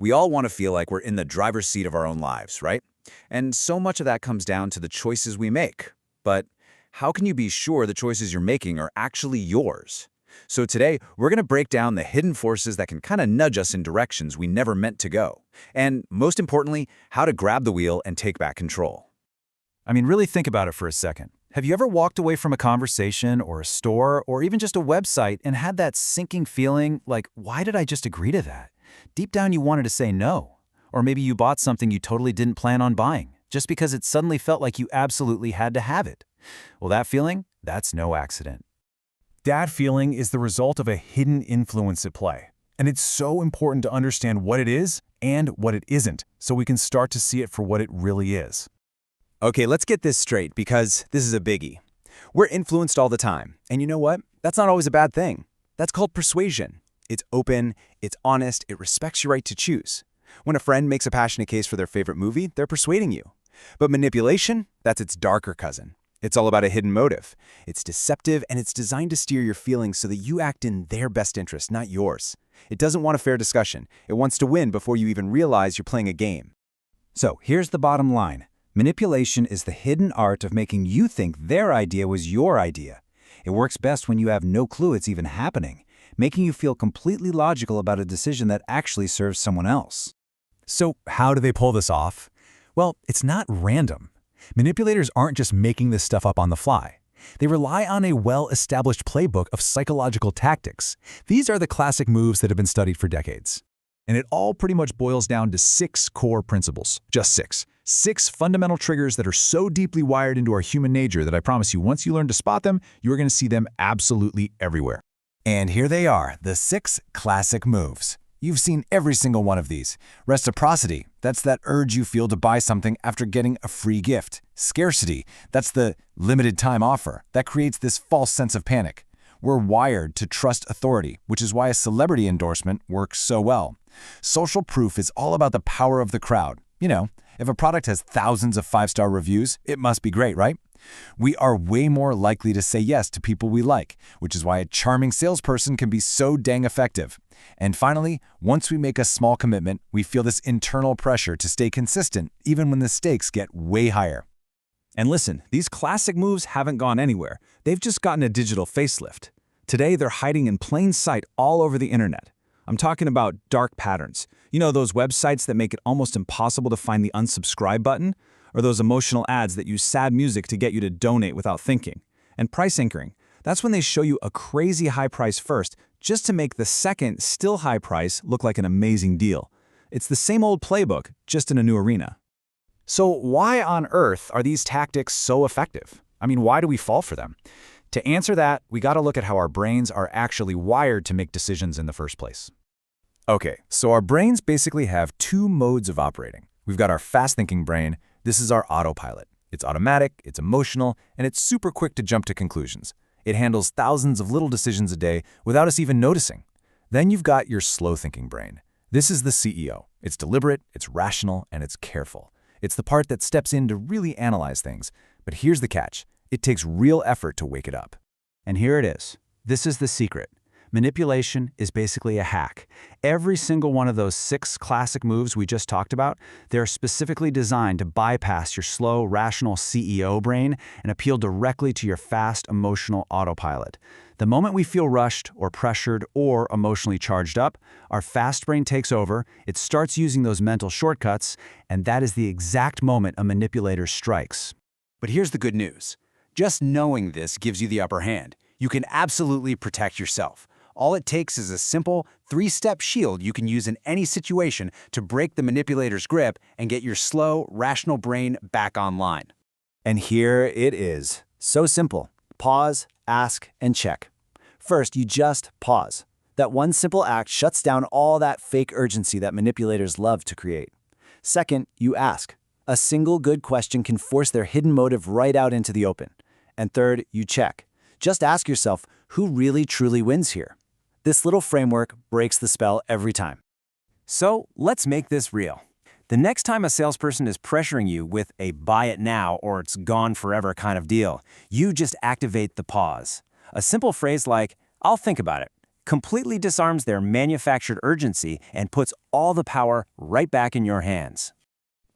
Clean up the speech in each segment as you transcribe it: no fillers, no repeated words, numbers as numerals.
We all want to feel like we're in the driver's seat of our own lives, right? And so much of that comes down to the choices we make. But how can you be sure the choices you're making are actually yours? So today, we're going to break down the hidden forces that can kind of nudge us in directions we never meant to go. And most importantly, how to grab the wheel and take back control. I mean, really think about it for a second. Have you ever walked away from a conversation or a store or even just a website and had that sinking feeling like, why did I just agree to that? Deep down you wanted to say no. Or maybe you bought something you totally didn't plan on buying, just because it suddenly felt like you absolutely had to have it. Well, that feeling, that's no accident. That feeling is the result of a hidden influence at play. And it's so important to understand what it is and what it isn't, so we can start to see it for what it really is. Okay, let's get this straight because this is a biggie. We're influenced all the time. And you know what? That's not always a bad thing. That's called persuasion. It's open, it's honest, it respects your right to choose. When a friend makes a passionate case for their favorite movie, they're persuading you. But manipulation, that's its darker cousin. It's all about a hidden motive. It's deceptive and it's designed to steer your feelings so that you act in their best interest, not yours. It doesn't want a fair discussion. It wants to win before you even realize you're playing a game. So here's the bottom line. Manipulation is the hidden art of making you think their idea was your idea. It works best when you have no clue it's even happening, making you feel completely logical about a decision that actually serves someone else. So how do they pull this off? Well, it's not random. Manipulators aren't just making this stuff up on the fly. They rely on a well-established playbook of psychological tactics. These are the classic moves that have been studied for decades. And it all pretty much boils down to 6 core principles. Just 6. 6 fundamental triggers that are so deeply wired into our human nature that I promise you, once you learn to spot them, you are going to see them absolutely everywhere. And here they are, the 6 classic moves. You've seen every single one of these. Reciprocity, that's that urge you feel to buy something after getting a free gift. Scarcity, that's the limited time offer that creates this false sense of panic. We're wired to trust authority, which is why a celebrity endorsement works so well. Social proof is all about the power of the crowd. You know, if a product has thousands of 5-star reviews, it must be great, right? We are way more likely to say yes to people we like, which is why a charming salesperson can be so dang effective. And finally, once we make a small commitment, we feel this internal pressure to stay consistent, even when the stakes get way higher. And listen, these classic moves haven't gone anywhere. They've just gotten a digital facelift. Today, they're hiding in plain sight all over the internet. I'm talking about dark patterns. You know, those websites that make it almost impossible to find the unsubscribe button? Or those emotional ads that use sad music to get you to donate without thinking. And price anchoring. That's when they show you a crazy high price first, just to make the second, still high price look like an amazing deal. It's the same old playbook, just in a new arena. So why on earth are these tactics so effective? I mean, why do we fall for them? To answer that, we got to look at how our brains are actually wired to make decisions in the first place. Okay, so our brains basically have 2 modes of operating. We've got our fast-thinking brain. This is our autopilot. It's automatic, it's emotional, and it's super quick to jump to conclusions. It handles thousands of little decisions a day without us even noticing. Then you've got your slow-thinking brain. This is the CEO. It's deliberate, it's rational, and it's careful. It's the part that steps in to really analyze things. But here's the catch. It takes real effort to wake it up. And here it is. This is the secret. Manipulation is basically a hack. Every single one of those 6 classic moves we just talked about, they're specifically designed to bypass your slow, rational CEO brain and appeal directly to your fast, emotional autopilot. The moment we feel rushed or pressured or emotionally charged up, our fast brain takes over, it starts using those mental shortcuts, and that is the exact moment a manipulator strikes. But here's the good news. Just knowing this gives you the upper hand. You can absolutely protect yourself. All it takes is a simple 3-step shield you can use in any situation to break the manipulator's grip and get your slow, rational brain back online. And here it is. So simple. Pause, ask, and check. First, you just pause. That one simple act shuts down all that fake urgency that manipulators love to create. Second, you ask. A single good question can force their hidden motive right out into the open. And third, you check. Just ask yourself, who really truly wins here? This little framework breaks the spell every time. So let's make this real. The next time a salesperson is pressuring you with a buy it now or it's gone forever kind of deal, you just activate the pause. A simple phrase like, I'll think about it, completely disarms their manufactured urgency and puts all the power right back in your hands.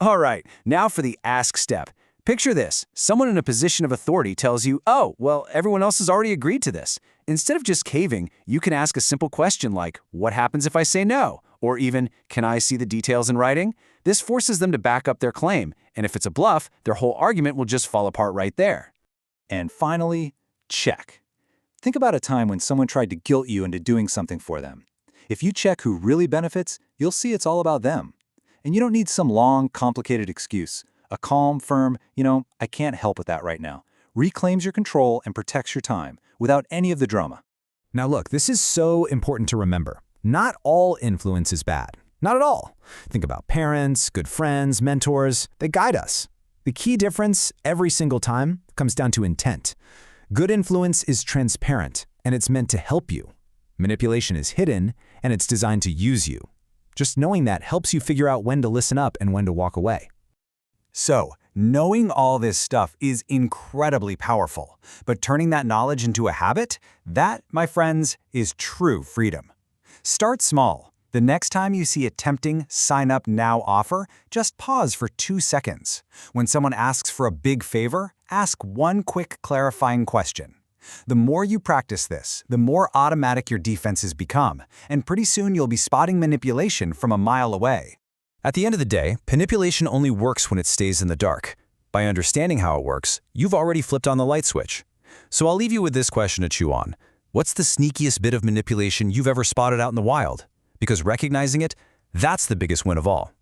All right, now for the ask step. Picture this. Someone in a position of authority tells you, oh, well, everyone else has already agreed to this. Instead of just caving, you can ask a simple question like, what happens if I say no? Or even, can I see the details in writing? This forces them to back up their claim, and if it's a bluff, their whole argument will just fall apart right there. And finally, check. Think about a time when someone tried to guilt you into doing something for them. If you check who really benefits, you'll see it's all about them. And you don't need some long, complicated excuse. A calm, firm, I can't help with that right now, reclaims your control and protects your time without any of the drama. Now look, this is so important to remember. Not all influence is bad. Not at all. Think about parents, good friends, mentors. They guide us. The key difference every single time comes down to intent. Good influence is transparent, and it's meant to help you. Manipulation is hidden, and it's designed to use you. Just knowing that helps you figure out when to listen up and when to walk away. So, knowing all this stuff is incredibly powerful, but turning that knowledge into a habit, that, my friends, is true freedom. Start small. The next time you see a tempting sign up now offer, just pause for 2 seconds. When someone asks for a big favor, ask one quick clarifying question. The more you practice this, the more automatic your defenses become, and pretty soon you'll be spotting manipulation from a mile away. At the end of the day, manipulation only works when it stays in the dark. By understanding how it works, you've already flipped on the light switch. So I'll leave you with this question to chew on. What's the sneakiest bit of manipulation you've ever spotted out in the wild? Because recognizing it, that's the biggest win of all.